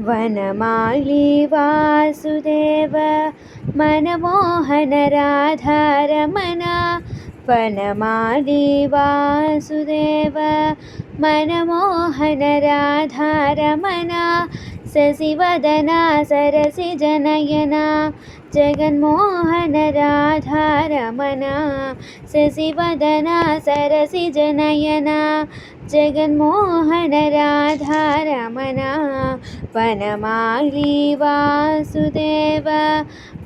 वनमाली वासुदेव मनमोहन राधारमण वनमाली वासुदेव मनमोहन राधारमण शशिवदना सरसिजनयना जगन्मोहन राधारमण शशिवदना सरसिजनयना जगन्मोहन राधारमण वनमाली वासुदेव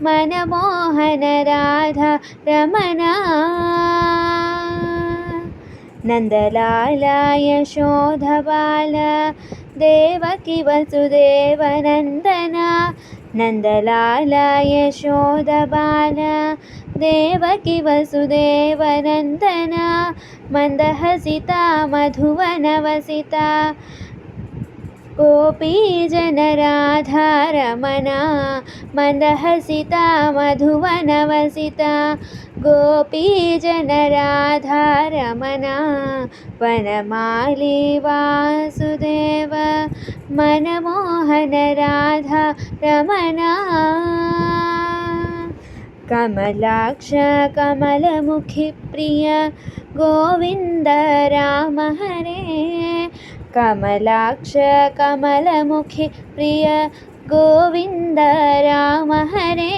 मनमोहन राधारमण नन्दलाल यशोधबाल देवकी वसुदेवनन्दन नन्दलाल यशोधबाल देवकी वसुदेवनन्दन मन्दहसिता मधुवनवसिता गोपीजनराधारमण मन्दहसिता मधुवनवसिता गोपीजनराधारमण वनमाली वासुदेव मनमोहन राधारमण कमलाक्ष कमलमुखि प्रिय गोविन्द राम हरे कमलाक्ष कमलमुखि प्रिय गोविन्द राम हरे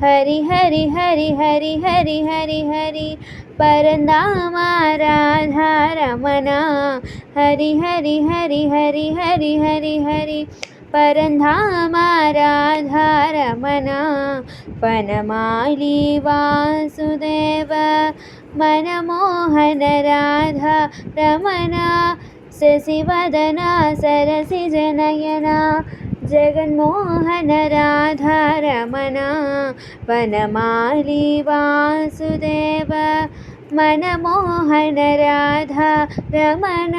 हरि हरि हरि हरि हरि हरि हरि परन्दाम राधारमण हरि हरि हरि हरि हरि हरि हरि परन्धाम राधारमण वनमाली वासुदेव मनमोहन राधारमण शशिवदना सरसिजनयना जगन्मोहन राधारमण वनमाली वासुदेव मनमोहन राधारमण।